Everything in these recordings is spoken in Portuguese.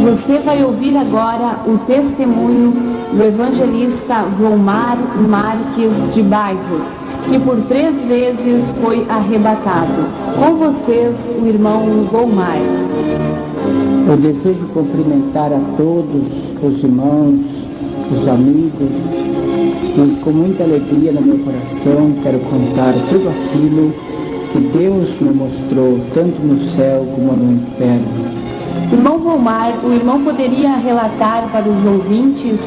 Você vai ouvir agora o testemunho do evangelista Volmar Marques de Bairros, que por 3 vezes foi arrebatado. Com vocês, o irmão Volmar. Eu desejo cumprimentar a todos os irmãos, os amigos, e com muita alegria no meu coração quero contar tudo aquilo que Deus me mostrou, tanto no céu como no inferno. Irmão Volmar, o irmão poderia relatar para os ouvintes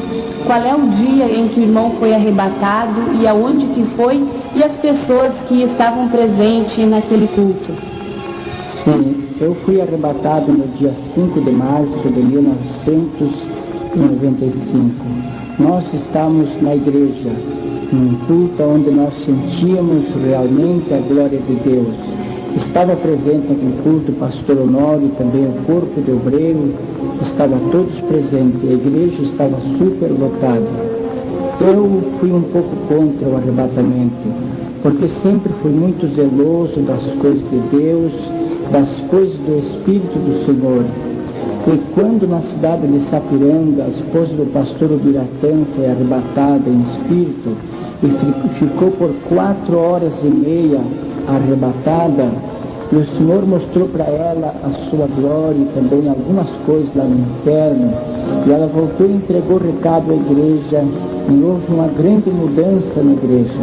qual é o dia em que o irmão foi arrebatado e aonde que foi e as pessoas que estavam presentes naquele culto? Sim, eu fui arrebatado no dia 5 de março de 1995. Nós estávamos na igreja, num culto onde nós sentíamos realmente a glória de Deus. Estava presente naquele culto o pastor Honório e também o corpo de obreiro, estavam todos presentes, a igreja estava super lotada. Eu fui um pouco contra o arrebatamento, porque sempre fui muito zeloso das coisas de Deus, das coisas do Espírito do Senhor. E quando na cidade de Sapiranga, a esposa do pastor Ubiratã foi arrebatada em espírito e ficou por 4h30 arrebatada, e o Senhor mostrou para ela a sua glória e também algumas coisas lá no inferno, e ela voltou e entregou o recado à igreja, e houve uma grande mudança na igreja.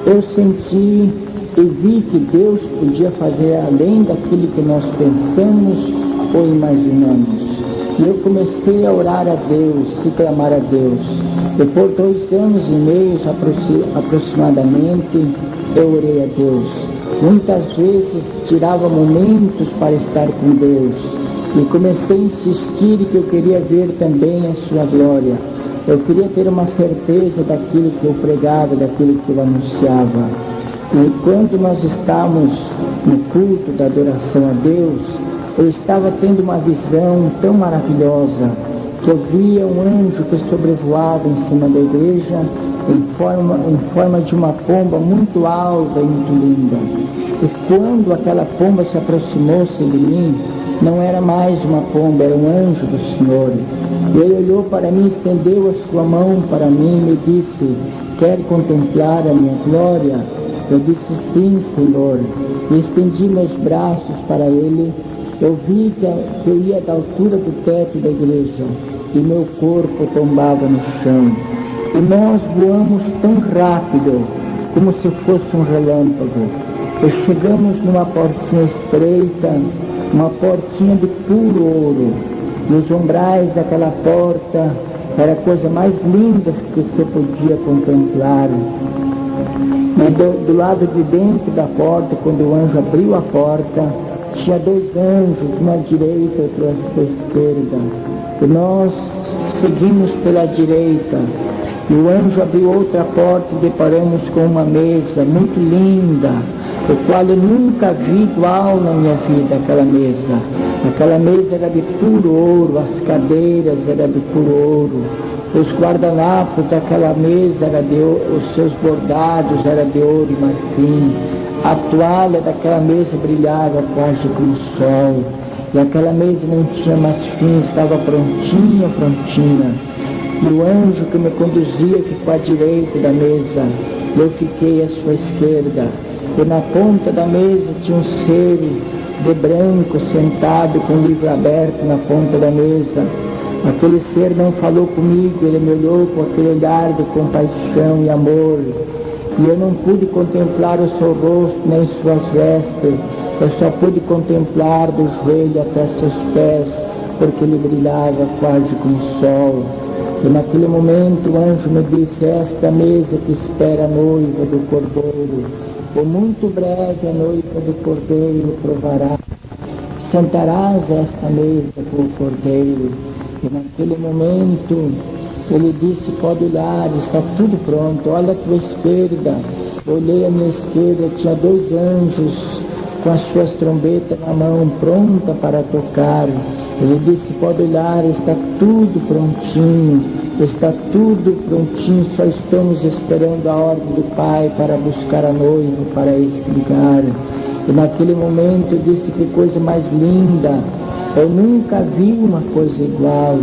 Eu senti e vi que Deus podia fazer além daquilo que nós pensamos ou imaginamos. E eu comecei a orar a Deus e clamar a Deus. E por 2 anos e meio aproximadamente, eu orei a Deus. Muitas vezes tirava momentos para estar com Deus. E comecei a insistir que eu queria ver também a sua glória. Eu queria ter uma certeza daquilo que eu pregava, daquilo que eu anunciava. E quando nós estávamos no culto da adoração a Deus, eu estava tendo uma visão tão maravilhosa, que eu via um anjo que sobrevoava em cima da igreja em forma de uma pomba muito alta e muito linda. E quando aquela pomba se aproximou-se de mim, não era mais uma pomba, era um anjo do Senhor. E ele olhou para mim, estendeu a sua mão para mim e me disse: quer contemplar a minha glória? Eu disse: sim, Senhor. E estendi meus braços para ele. Eu vi que eu ia da altura do teto da igreja e meu corpo tombava no chão. E nós voamos tão rápido, como se fosse um relâmpago. E chegamos numa portinha estreita, uma portinha de puro ouro. E os umbrais daquela porta era a coisa mais linda que você podia contemplar. E do lado de dentro da porta, quando o anjo abriu a porta, tinha 2 anjos, uma à direita e outra à esquerda. E nós seguimos pela direita. E o anjo abriu outra porta e deparamos com uma mesa muito linda, o qual eu nunca vi igual na minha vida, aquela mesa. Aquela mesa era de puro ouro, as cadeiras eram de puro ouro. Os guardanapos daquela mesa, os seus bordados eram de ouro e marfim. A toalha daquela mesa brilhava quase como o sol. E aquela mesa não tinha mais fim, estava prontinha. E o anjo que me conduzia ficou à direita da mesa. Eu fiquei à sua esquerda. E na ponta da mesa tinha um ser de branco sentado com o livro aberto na ponta da mesa. Aquele ser não falou comigo, ele me olhou com aquele olhar de compaixão e amor. E eu não pude contemplar o seu rosto nem suas vestes, eu só pude contemplar do joelho até seus pés, porque ele brilhava quase como o sol. E naquele momento o anjo me disse: esta é a mesa que espera a noiva do Cordeiro. E muito breve a noiva do Cordeiro provará. Sentarás a esta mesa com o Cordeiro. E naquele momento ele disse: pode olhar, está tudo pronto, olha a tua esquerda. Eu olhei à minha esquerda, tinha 2 anjos com as suas trombetas na mão, pronta para tocar. Ele disse: pode olhar, está tudo prontinho, só estamos esperando a ordem do Pai para buscar a noiva, para explicar. E naquele momento eu disse: que coisa mais linda, Eu nunca vi uma coisa igual.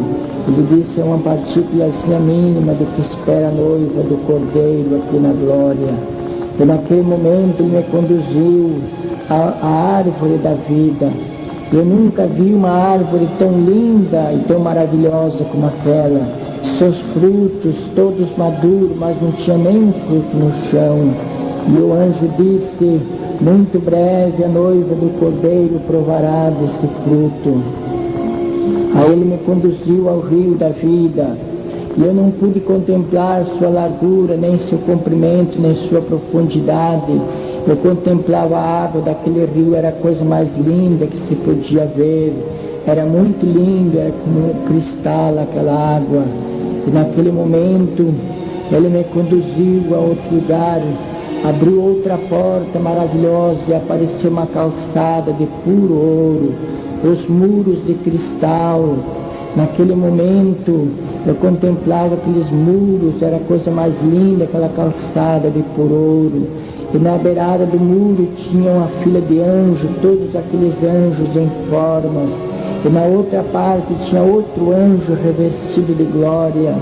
Ele disse, é uma partículazinha mínima do que espera a noiva do Cordeiro aqui na glória. E naquele momento ele me conduziu à árvore da vida. Eu nunca vi uma árvore tão linda e tão maravilhosa como aquela. Seus frutos todos maduros, mas não tinha nenhum fruto no chão. E o anjo disse, muito breve a noiva do Cordeiro provará desse fruto. Aí ele me conduziu ao rio da vida, e eu não pude contemplar sua largura, nem seu comprimento, nem sua profundidade. Eu contemplava a água daquele rio, era a coisa mais linda que se podia ver. Era muito lindo, era como um cristal aquela água. E naquele momento ele me conduziu a outro lugar, abriu outra porta maravilhosa e apareceu uma calçada de puro ouro, os muros de cristal. Naquele momento eu contemplava aqueles muros, era a coisa mais linda, aquela calçada de puro ouro. E na beirada do muro tinha uma fila de anjos, todos aqueles anjos em formas. E na outra parte tinha outro anjo revestido de glória.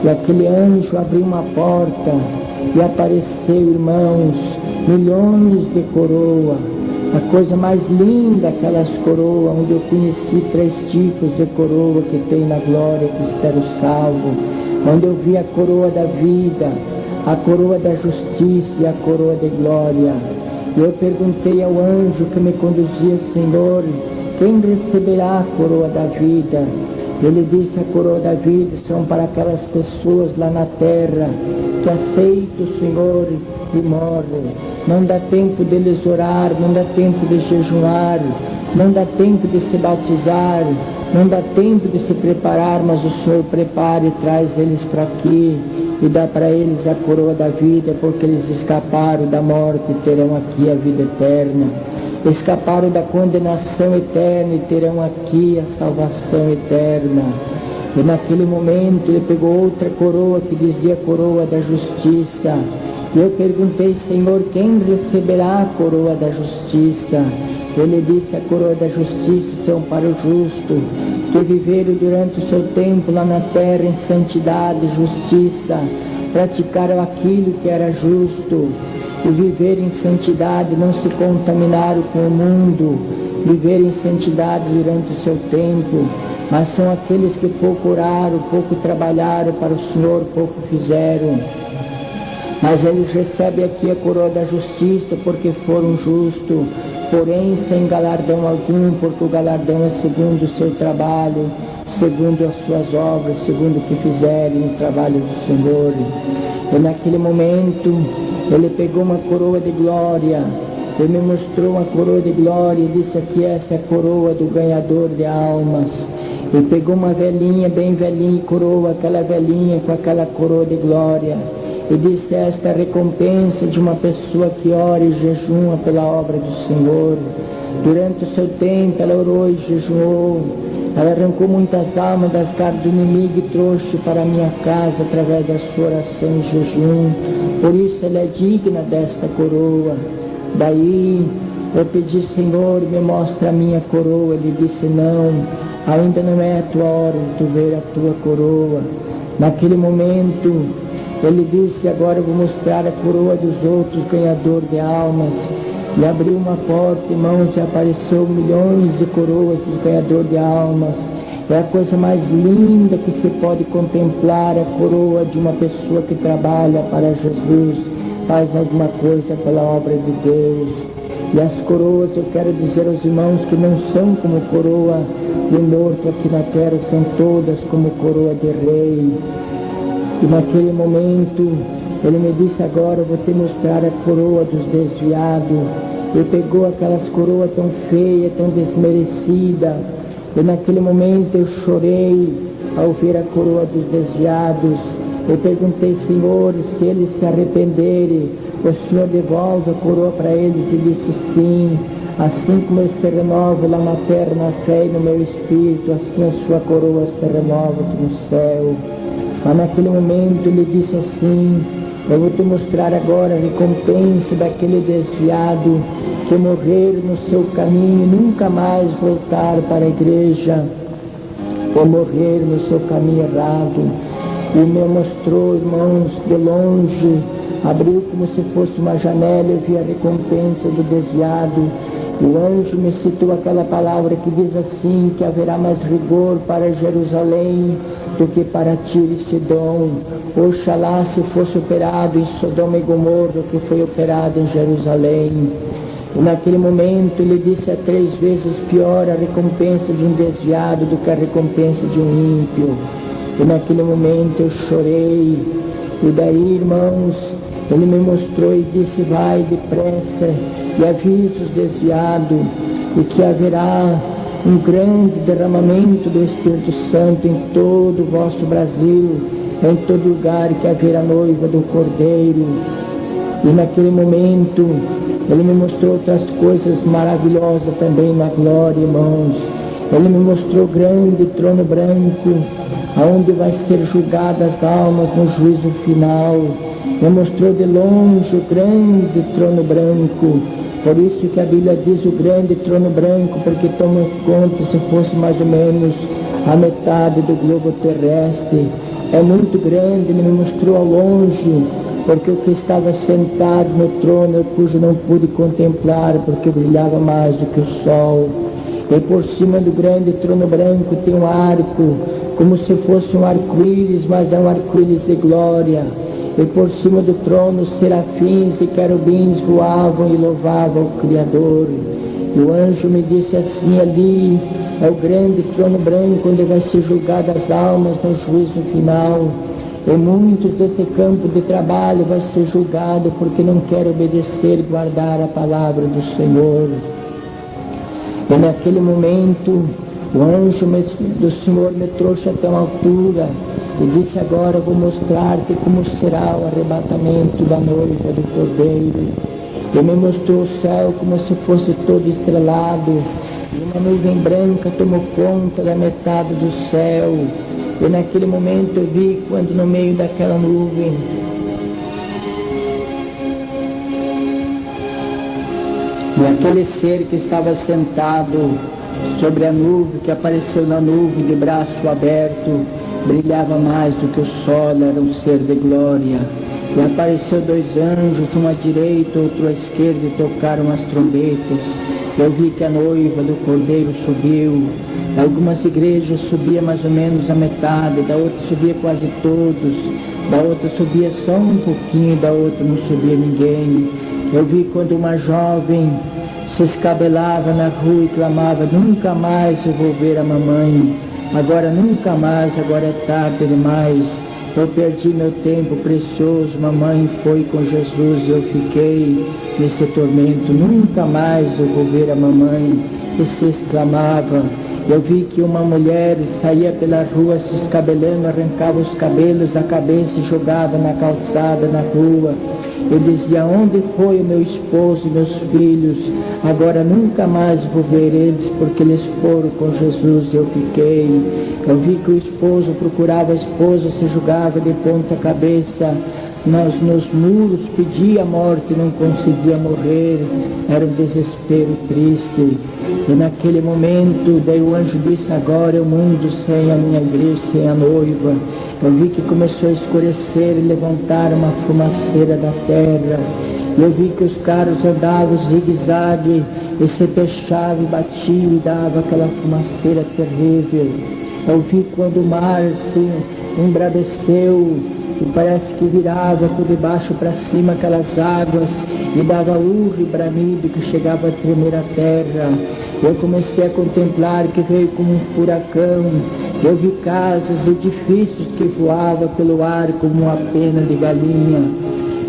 E aquele anjo abriu uma porta e apareceu, irmãos, milhões de coroas. A coisa mais linda, aquelas coroas, onde eu conheci 3 tipos de coroa que tem na glória, que espera o salvo. Onde eu vi a coroa da vida, a coroa da justiça e a coroa de glória. E eu perguntei ao anjo que me conduzia, Senhor, quem receberá a coroa da vida? Ele disse, a coroa da vida são para aquelas pessoas lá na terra que aceitam o Senhor e morrem. Não dá tempo deles orar, não dá tempo de jejuar, não dá tempo de se batizar, não dá tempo de se preparar, mas o Senhor prepara e traz eles para aqui e dá para eles a coroa da vida, porque eles escaparam da morte e terão aqui a vida eterna. Escaparam da condenação eterna e terão aqui a salvação eterna. E naquele momento ele pegou outra coroa que dizia coroa da justiça. E eu perguntei, Senhor, quem receberá a coroa da justiça? Ele disse, a coroa da justiça são para o justo, que viveram durante o seu tempo lá na terra em santidade e justiça, praticaram aquilo que era justo, e viver em santidade, não se contaminaram com o mundo, viver em santidade durante o seu tempo, mas são aqueles que pouco oraram, pouco trabalharam para o Senhor, pouco fizeram. Mas eles recebem aqui a coroa da justiça porque foram justos, porém sem galardão algum, porque o galardão é segundo o seu trabalho, segundo as suas obras, segundo o que fizerem no trabalho do Senhor. E naquele momento ele pegou uma coroa de glória, ele me mostrou uma coroa de glória e disse aqui, essa é a coroa do ganhador de almas. E pegou uma velhinha, bem velhinha, e coroa aquela velhinha com aquela coroa de glória. E disse, esta é a recompensa de uma pessoa que ora e jejuma pela obra do Senhor. Durante o seu tempo ela orou e jejuou. Ela arrancou muitas almas das garras do inimigo e trouxe para a minha casa através da sua oração e jejum. Por isso ela é digna desta coroa. Daí eu pedi, Senhor, me mostra a minha coroa. Ele disse, não, ainda não é a tua hora de tu ver a tua coroa. Naquele momento ele disse, agora eu vou mostrar a coroa dos outros ganhadores de almas. E abriu uma porta, irmãos, e apareceu milhões de coroas dos ganhadores de almas. É a coisa mais linda que se pode contemplar, a coroa de uma pessoa que trabalha para Jesus, faz alguma coisa pela obra de Deus. E as coroas, eu quero dizer aos irmãos que não são como coroa de morto aqui na terra, são todas como coroa de rei. E naquele momento ele me disse, agora eu vou te mostrar a coroa dos desviados. Ele pegou aquelas coroas tão feias, tão desmerecidas. E naquele momento eu chorei ao ver a coroa dos desviados. Eu perguntei, Senhor, se eles se arrependerem, o Senhor devolve a coroa para eles? E disse, sim. Assim como ele se renova lá na terra, na fé e no meu espírito, assim a sua coroa se renova aqui no céu. Mas naquele momento ele disse assim, eu vou te mostrar agora a recompensa daquele desviado. que morrer no seu caminho e nunca mais voltar para a igreja, ou morrer no seu caminho errado. E me mostrou, irmãos, de longe, abriu como se fosse uma janela, eu vi a recompensa do desviado. O anjo me citou aquela palavra que diz assim, que haverá mais rigor para Jerusalém do que para Tiro e Sidom. Oxalá se fosse operado em Sodoma e Gomorra o que foi operado em Jerusalém. E naquele momento ele disse: é 3 vezes pior a recompensa de um desviado do que a recompensa de um ímpio. E naquele momento eu chorei. E daí, irmãos, ele me mostrou e disse: vai depressa e avisa os desviados, e que haverá um grande derramamento do Espírito Santo em todo o vosso Brasil, em todo lugar que haverá noiva do Cordeiro. E naquele momento ele me mostrou outras coisas maravilhosas também na glória, irmãos. Ele me mostrou o grande trono branco, aonde vai ser julgadas as almas no juízo final. Me mostrou de longe o grande trono branco. Por isso que a Bíblia diz o grande trono branco, porque toma em conta se fosse mais ou menos a metade do globo terrestre. É muito grande, ele me mostrou ao longe, porque o que estava sentado no trono, cujo não pude contemplar, porque brilhava mais do que o sol. E por cima do grande trono branco tem um arco, como se fosse um arco-íris, mas é um arco-íris de glória. E por cima do trono, serafins e querubins voavam e louvavam o Criador. E o anjo me disse assim: ali é o grande trono branco, onde vai ser julgada as almas no juízo final. E muitos desse campo de trabalho vai ser julgado porque não querem obedecer e guardar a palavra do Senhor. E naquele momento, o anjo do Senhor me trouxe até uma altura e disse: agora eu vou mostrar-te como será o arrebatamento da noiva do Cordeiro. E me mostrou o céu como se fosse todo estrelado, e uma nuvem branca tomou conta da metade do céu. E naquele momento eu vi quando no meio daquela nuvem e aquele ser que estava sentado sobre a nuvem, que apareceu na nuvem de braço aberto, brilhava mais do que o sol, era um ser de glória. E apareceu 2 anjos, um à direita, outro à esquerda, e tocaram as trombetas. Eu vi que a noiva do Cordeiro subiu. Algumas igrejas subia mais ou menos a metade, da outra subia quase todos, da outra subia só um pouquinho, da outra não subia ninguém. Eu vi quando uma jovem se escabelava na rua e clamava: nunca mais eu vou ver a mamãe, agora nunca mais, agora é tarde demais, eu perdi meu tempo precioso, mamãe foi com Jesus e eu fiquei nesse tormento, nunca mais eu vou ver a mamãe. E se exclamava. Eu vi que uma mulher saía pela rua se escabelando, arrancava os cabelos da cabeça e jogava na calçada, na rua. Eu dizia: onde foi o meu esposo e meus filhos? Agora nunca mais vou ver eles, porque eles foram com Jesus e eu fiquei. Eu vi que o esposo procurava a esposa, se jogava de ponta cabeça nos muros, pedia a morte, não conseguia morrer, era um desespero triste. E naquele momento, daí o anjo disse: agora é o mundo sem a minha igreja, sem a noiva. Eu vi que começou a escurecer e levantar uma fumaceira da terra. Eu vi que os carros andavam zigue-zague e se fechavam e batiam e dava aquela fumaceira terrível. Eu vi quando o mar se embraveceu e parece que virava por debaixo para cima aquelas águas e dava urro e bramido que chegava a tremer a terra. Eu comecei a contemplar que veio como um furacão. Eu vi casas, edifícios que voavam pelo ar como uma pena de galinha.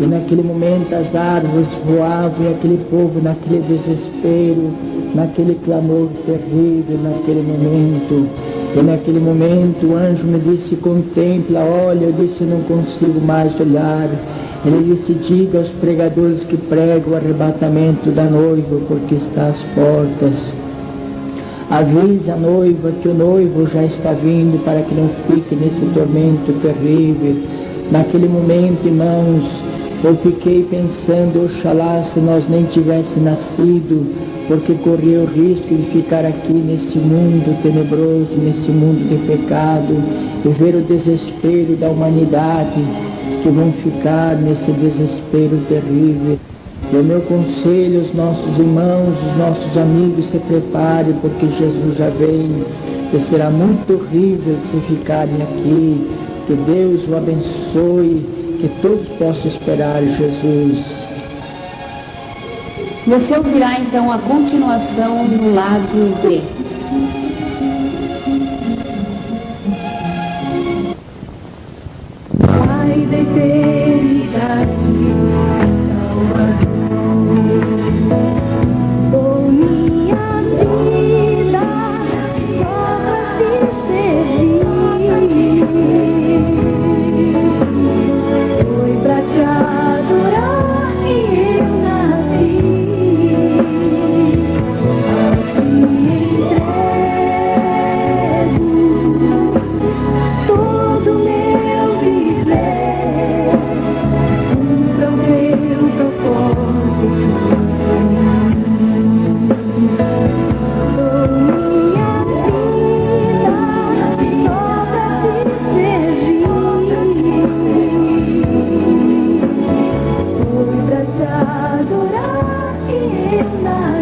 E naquele momento as árvores voavam e aquele povo naquele desespero, naquele clamor terrível, naquele momento. E naquele momento o anjo me disse: contempla, olha. Eu disse: eu não consigo mais olhar. Ele disse: diga aos pregadores que pregam o arrebatamento da noiva, porque está às portas. Avise a noiva que o noivo já está vindo, para que não fique nesse tormento terrível. Naquele momento, irmãos, Eu fiquei pensando, oxalá se nós nem tivesse nascido, porque corria o risco de ficar aqui neste mundo tenebroso, neste mundo de pecado, e ver o desespero da humanidade, que vão ficar nesse desespero terrível. E o meu conselho, os nossos irmãos, os nossos amigos, se preparem, porque Jesus já vem, e será muito horrível se ficarem aqui. Que Deus o abençoe, que todos possam esperar Jesus. Você ouvirá então a continuação no lado B. Pai da eternidade, Salvador, dou minha vida só pra te servir. Foi pra te adorar que eu nasci. Eu te entrego todo meu viver, cumpra o teu propósito. Dou minha vida só pra te servir. Foi pra te adorar que eu nasci.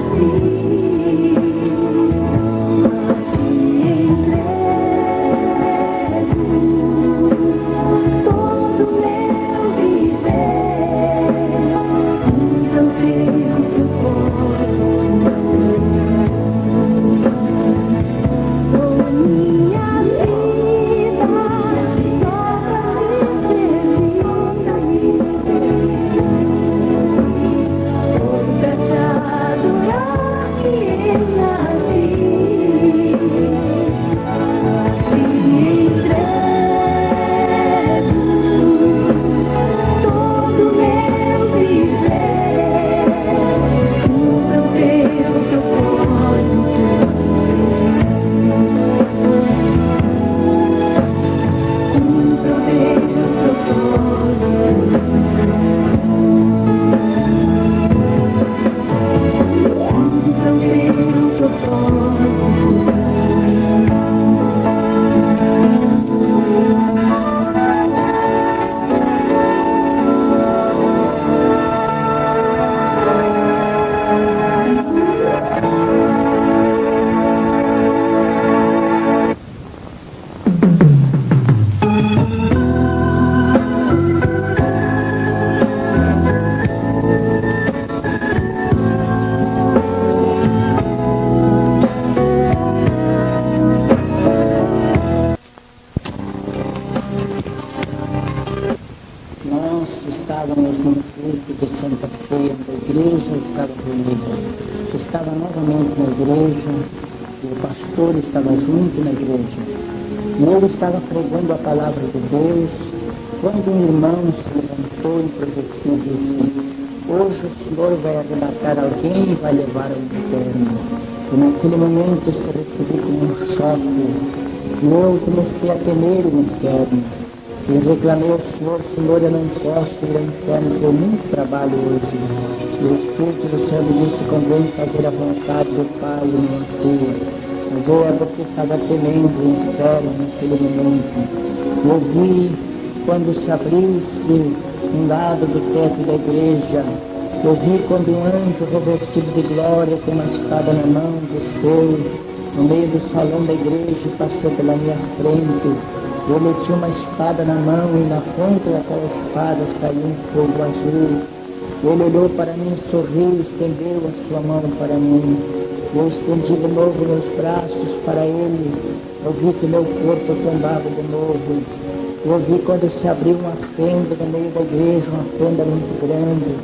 Estávamos no culto de Santa Ceia da igreja, estava reunida. Estava novamente na igreja, e o pastor estava junto na igreja. E ele estava pregando a palavra de Deus, quando um irmão se levantou em profecia e disse: hoje o Senhor vai arrebatar alguém e vai levar ao inferno. E naquele momento eu recebi como um choque, e eu comecei a temer o inferno. E reclamei ao Senhor: Senhor, eu não posso ir ao inferno, porque eu muito trabalho hoje. E o Espírito do Senhor me disse: convém fazer a vontade do Pai e não a tua. Mas eu é porque estava temendo o inferno naquele momento. Eu vi quando se abriu-se um lado do teto da igreja. Eu vi quando um anjo revestido de glória, com uma espada na mão, desceu no meio do salão da igreja e passou pela minha frente. Ele tinha uma espada na mão e na ponta daquela espada saiu um fogo azul. Ele olhou para mim, sorriu, estendeu a sua mão para mim. Eu estendi de novo meus braços para ele. Eu vi que meu corpo tombava de novo. Eu vi quando se abriu uma fenda no meio da igreja, uma fenda muito grande.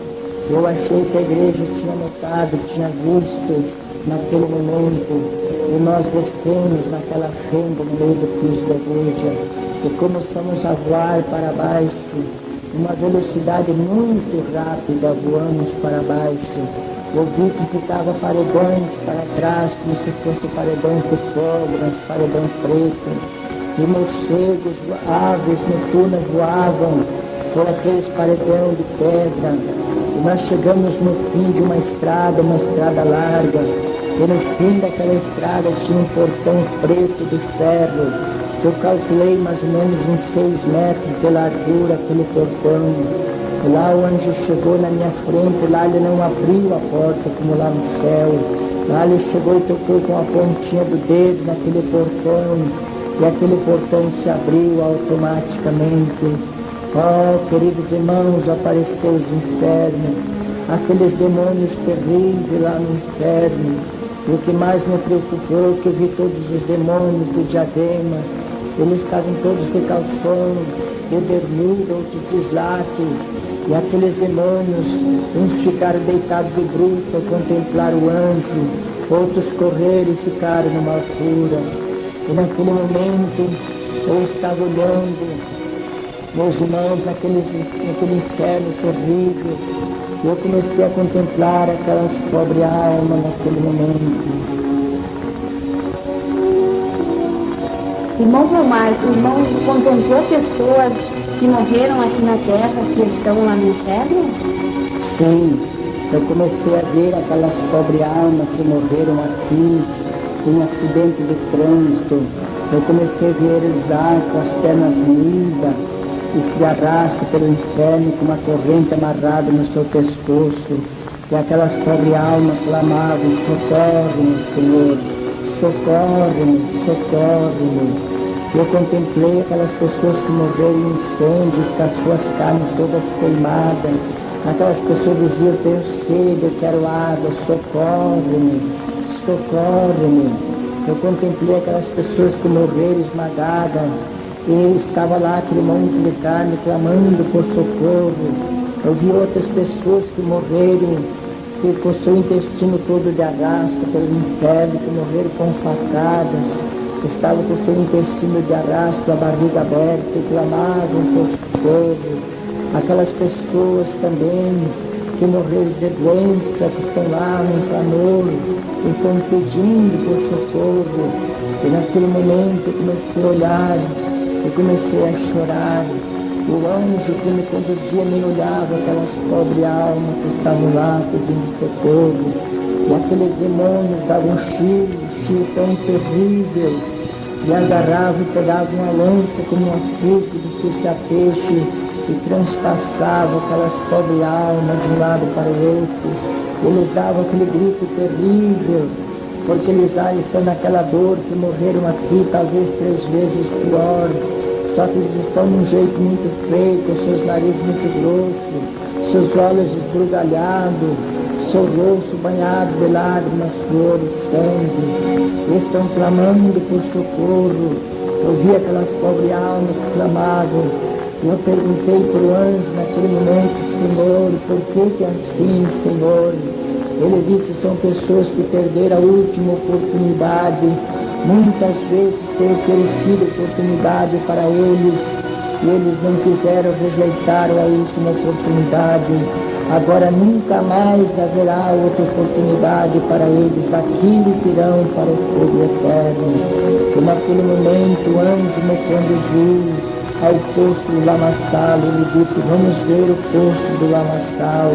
Eu achei que a igreja tinha notado, tinha visto naquele momento. E nós descemos naquela fenda no meio do piso da igreja e começamos a voar para baixo, uma velocidade muito rápida, voamos para baixo. Eu vi que ficava paredões para trás, como se fossem paredões de pedra, uns paredões pretos, e morcegos, aves noturnas voavam, por aqueles paredão de pedra. E nós chegamos no fim de uma estrada larga. E no fim daquela estrada tinha um portão preto de ferro. Eu calculei mais ou menos uns 6 metros de largura aquele portão. E lá o anjo chegou na minha frente, lá ele não abriu a porta como lá no céu. Lá ele chegou e tocou com a pontinha do dedo naquele portão. E aquele portão se abriu automaticamente. Oh, queridos irmãos, apareceu os infernos, aqueles demônios terríveis lá no inferno. E o que mais me preocupou é que eu vi todos os demônios do diadema. Eles estavam todos de calção, de bermuda, outros de slack. E aqueles demônios, uns ficaram deitados de bruços ao contemplar o anjo, outros correram e ficaram numa altura. E naquele momento eu estava olhando, meus irmãos, naquele inferno terrível, e eu comecei a contemplar aquelas pobres almas naquele momento. Irmão Valmar, o irmão contemplou pessoas que morreram aqui na terra, que estão lá no inferno? Sim, eu comecei a ver aquelas pobres almas que morreram aqui, em acidente de trânsito. Eu comecei a ver eles lá com as pernas moídas, se arrastam pelo inferno com uma corrente amarrada no seu pescoço. E aquelas pobres almas clamavam: socorre-me, Senhor, socorre-me, socorre-me. Eu contemplei aquelas pessoas que morreram em incêndio, com as suas carnes todas queimadas. Aquelas pessoas diziam: tenho sede, eu quero água, socorre-me, socorre-me. Eu contemplei aquelas pessoas que morreram esmagadas, e estava lá aquele monte de carne clamando por socorro. Eu vi outras pessoas que morreram, que com seu intestino todo de arrasto pelo inferno, que morreram com facadas, estavam com seu intestino de arrasto, a barriga aberta, e clamavam por socorro. Aquelas pessoas também que morreram de doença, que estão lá no clamor, estão pedindo por socorro. E naquele momento eu comecei a olhar, eu comecei a chorar. O anjo que me conduzia nem olhava aquelas pobres almas que estavam lá pedindo socorro. E aqueles demônios davam um chio tão terrível, e agarravam e pegavam uma lança como uma fusca de sucia-peixe e transpassavam aquelas pobres almas de um lado para o outro. Eles davam aquele grito terrível, porque eles lá estão naquela dor que morreram aqui, talvez 3 vezes pior. Só que eles estão de um jeito muito feio, com seus narizes muito grossos, seus olhos esbugalhados, seu rosto banhado de lágrimas, suor e sangue. Eles estão clamando por socorro. Eu vi aquelas pobres almas que clamavam. Eu perguntei para o anjo naquele momento: Senhor, por que é assim, Senhor? Ele disse: são pessoas que perderam a última oportunidade. Muitas vezes tem oferecido oportunidade para eles, e eles não quiseram, rejeitaram a última oportunidade. Agora nunca mais haverá outra oportunidade para eles. Daqui eles irão para o fogo eterno. E naquele momento o anjo me conduziu ao poço do lamaçal. Ele disse: vamos ver o poço do lamaçal.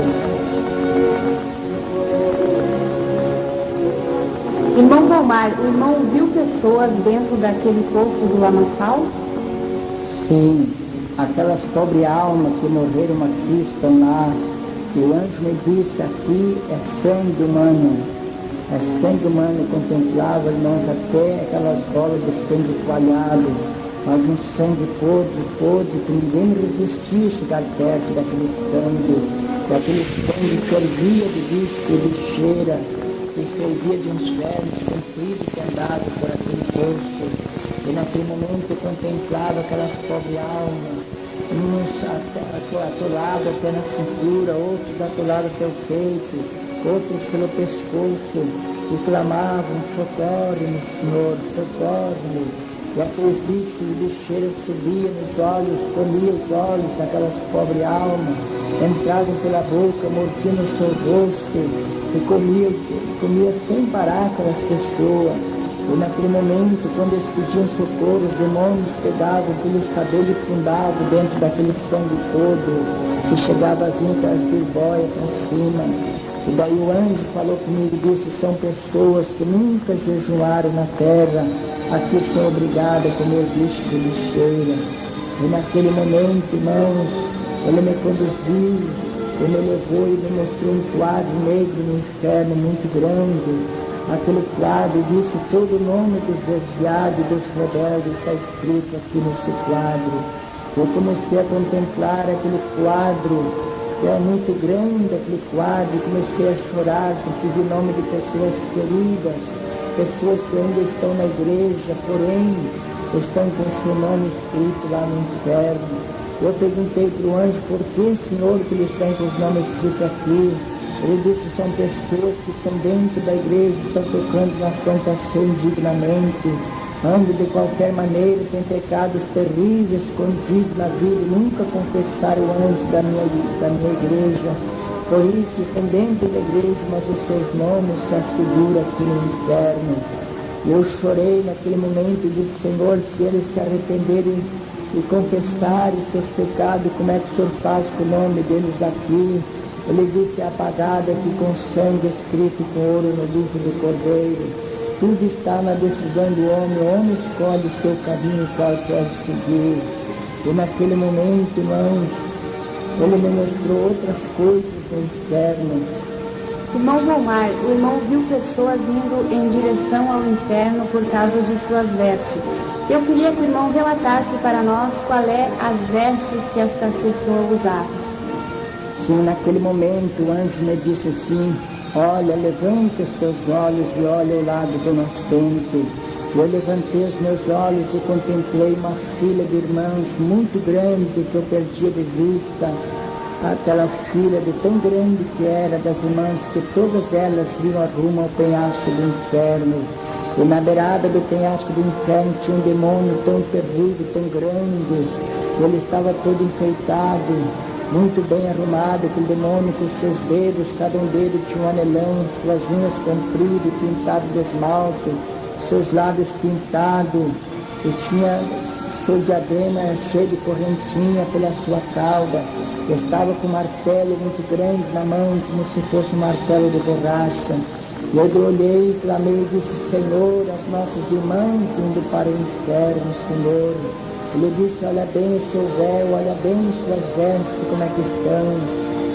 Irmão Valmar, o irmão viu pessoas dentro daquele poço do lamaçal? Sim, aquelas pobres almas que morreram aqui estão lá. E o anjo me disse: aqui é sangue humano. É sangue humano. Eu contemplava, irmãos, até aquelas bolas de sangue coalhado, mas um sangue podre, que ninguém resistia a chegar perto daquele sangue. E aquele sangue fervia de bicho, de lixeira, que fervia de uns vermes compridos que andavam por aquele poço. E naquele momento eu contemplava aquelas pobres almas, uns atolados até na cintura, outros atolados até o peito, outros pelo pescoço, e clamavam: socorre-me, Senhor, socorre-me. E aqueles bichos de lixeira subiam nos olhos, comiam os olhos daquelas pobres almas, entravam pela boca, mordiam o seu rosto, e comia sem parar aquelas pessoas. E naquele momento, quando eles pediam socorro, os demônios pegavam pelos cabelos e fundavam dentro daquele sangue todo, que chegava a vir aquelas birbóias para cima. E daí o anjo falou comigo e disse, são pessoas que nunca jejuaram na terra, aqui são obrigadas a comer bicho de lixeira. E naquele momento, irmãos, ele me conduziu, ele me levou e me mostrou um quadro negro no inferno muito grande. Aquele quadro disse todo o nome dos desviados e dos rebeldes, está escrito aqui nesse quadro. Eu comecei a contemplar aquele quadro, que é muito grande aquele quadro, e comecei a chorar, porque vi o nome de pessoas queridas, pessoas que ainda estão na igreja, porém estão com o seu nome escrito lá no inferno. Eu perguntei para o anjo, por que, Senhor, que eles estão com os nomes escritos aqui? Ele disse, são pessoas que estão dentro da igreja, estão tocando na Santa Ceia indignamente, andam de qualquer maneira, têm pecados terríveis escondidos na vida, e nunca confessaram antes da minha igreja. Por isso, estão dentro da igreja, mas os seus nomes se asseguram aqui no inferno. Eu chorei naquele momento e disse, Senhor, se eles se arrependerem e confessarem seus pecados, como é que o Senhor faz com o nome deles aqui? Ele disse, é apagada aqui com sangue escrito com ouro no livro do Cordeiro. Tudo está na decisão do homem, o homem escolhe seu caminho qual quer seguir. E naquele momento, irmãos, ele me mostrou outras coisas do inferno. Irmão Volmar, o irmão viu pessoas indo em direção ao inferno por causa de suas vestes. Eu queria que o irmão relatasse para nós qual é as vestes que esta pessoa usava. Sim, naquele momento o anjo me disse assim, olha, levanta os teus olhos e olha ao lado do nascente. Eu levantei os meus olhos e contemplei uma fila de irmãs muito grande que eu perdia de vista. Aquela fila de tão grande que era das irmãs, que todas elas iam a rumo ao penhasco do inferno. E na beirada do penhasco do inferno tinha um demônio tão terrível, tão grande. Ele estava todo enfeitado, muito bem arrumado, aquele demônio com seus dedos, cada um dedo tinha um anelão, suas unhas compridas, pintado de esmalte, seus lábios pintados, e tinha seu diadema cheio de correntinha pela sua cauda. Estava com um martelo muito grande na mão, como se fosse um martelo de borracha. E eu olhei, clamei e disse, Senhor, as nossas irmãs indo para o inferno, Senhor. Ele disse, olha bem o seu véu, olha bem suas vestes, como é que estão.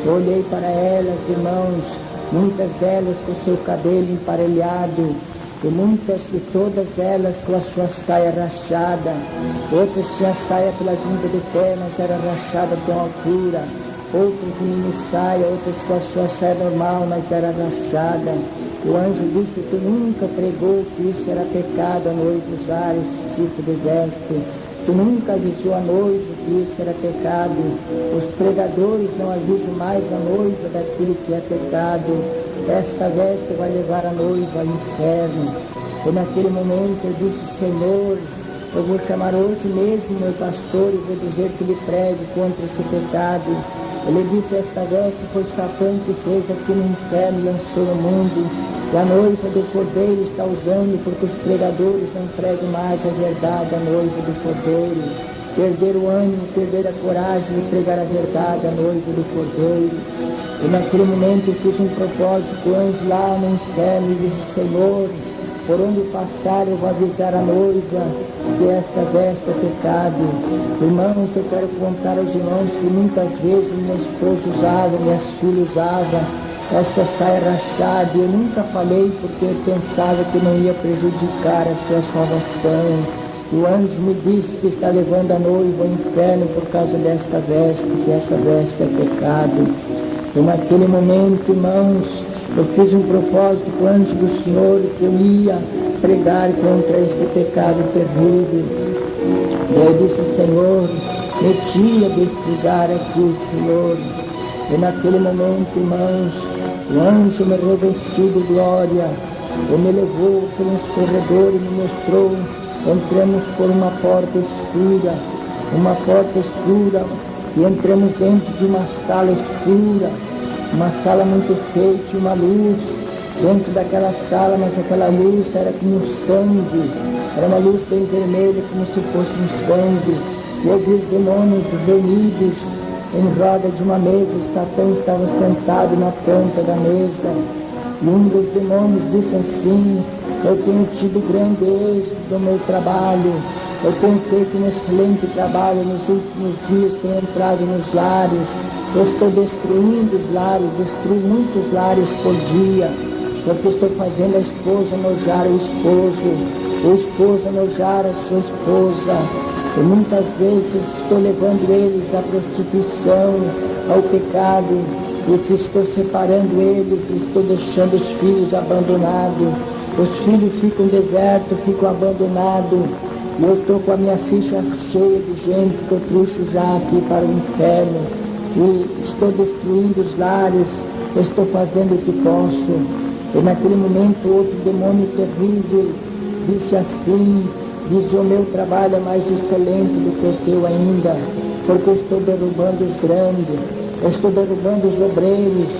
Eu olhei para elas, irmãos, muitas delas com seu cabelo emparelhado, e muitas e todas elas com a sua saia rachada. Outras tinham a saia pela junta de pé, mas era rachada com altura. Outras de mini saia, outras com a sua saia normal, mas era rachada. O anjo disse, tu nunca pregou que isso era pecado a noiva usar esse tipo de veste. Tu nunca avisou a noiva que isso era pecado. Os pregadores não avisam mais a noiva daquilo que é pecado. Esta veste vai levar a noiva ao inferno. E naquele momento eu disse, Senhor, eu vou chamar hoje mesmo meu pastor e vou dizer que ele pregue contra esse pecado. Ele disse, esta veste foi Satã que fez aqui no inferno e lançou no mundo. E a noiva do Cordeiro está usando, porque os pregadores não pregam mais a verdade, a noiva do Cordeiro. Perder o ânimo, perder a coragem de pregar a verdade, a noiva do Cordeiro. E naquele momento eu fiz um propósito com o anjo lá no inferno e disse, Senhor, por onde passar eu vou avisar a noiva que esta veste é pecado. Irmãos, eu quero contar aos irmãos que muitas vezes minha esposa usava, minhas filhas usavam esta saia rachada, e eu nunca falei porque eu pensava que não ia prejudicar a sua salvação. O anjo me disse que está levando a noiva ao inferno por causa desta veste, que esta veste é pecado. E naquele momento, irmãos, eu fiz um propósito com o anjo do Senhor que eu ia pregar contra este pecado terrível. E eu disse, Senhor, me tira deste lugar aqui, Senhor. E naquele momento, irmãos, o anjo me revestiu de glória, ele me levou pelos corredores e me mostrou, entramos por uma porta escura, e entramos dentro de uma sala escura, uma sala muito feia, tinha uma luz, dentro daquela sala, mas aquela luz era como sangue, era uma luz bem vermelha, como se fosse um sangue. E eu vi os demônios reunidos em roda de uma mesa, e Satã estava sentado na ponta da mesa. E um dos demônios disse assim: eu tenho tido grande êxito no meu trabalho, eu tenho feito um excelente trabalho nos últimos dias, tenho entrado nos lares, eu estou destruindo os lares, destruo muitos lares por dia, porque estou fazendo a esposa enojar o esposo enojar a sua esposa, e muitas vezes estou levando eles à prostituição, ao pecado, e estou separando eles, estou deixando os filhos abandonados, os filhos ficam desertos, ficam abandonados, e eu estou com a minha ficha cheia de gente que eu trouxe já aqui para o inferno, e estou destruindo os lares, estou fazendo o que posso. E naquele momento outro demônio terrível disse assim: diz, o meu trabalho é mais excelente do que o teu ainda, porque eu estou derrubando os grandes, eu estou derrubando os obreiros,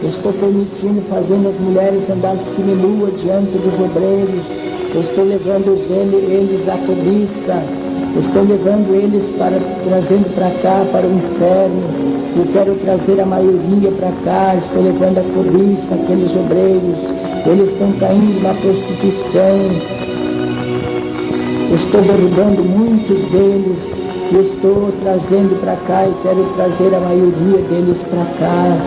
estou permitindo, fazendo as mulheres andar seminua diante dos obreiros, estou levando eles à cobiça, estou levando eles trazendo para cá, para o inferno. Eu quero trazer a maioria para cá, estou levando a cobiça, aqueles obreiros, eles estão caindo na prostituição, estou derrubando muitos deles, estou trazendo para cá e quero trazer a maioria deles para cá.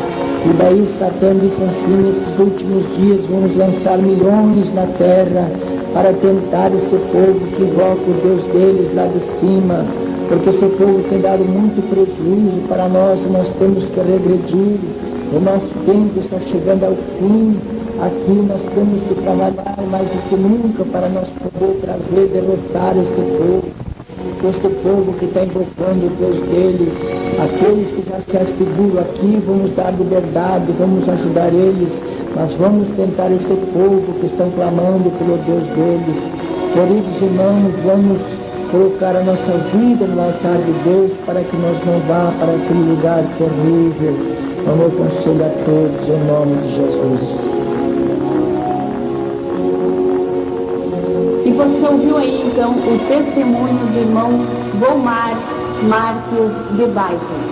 E daí Satã disse assim: nesses últimos dias vamos lançar milhões na terra para tentar esse povo que invoca o Deus deles lá de cima, porque esse povo tem dado muito prejuízo para nós e nós temos que regredir. O nosso tempo está chegando ao fim. Aqui nós temos que trabalhar mais do que nunca para nós poder trazer, derrotar este povo que está invocando o Deus deles. Aqueles que já se asseguram aqui, vamos dar liberdade, vamos ajudar eles, mas vamos tentar esse povo que estão clamando pelo Deus deles. Queridos irmãos, vamos colocar a nossa vida no altar de Deus para que nós não vá para aquele lugar terrível. Eu me aconselho a todos em nome de Jesus. E você ouviu aí então o testemunho do irmão Volmar Marques de Bairros.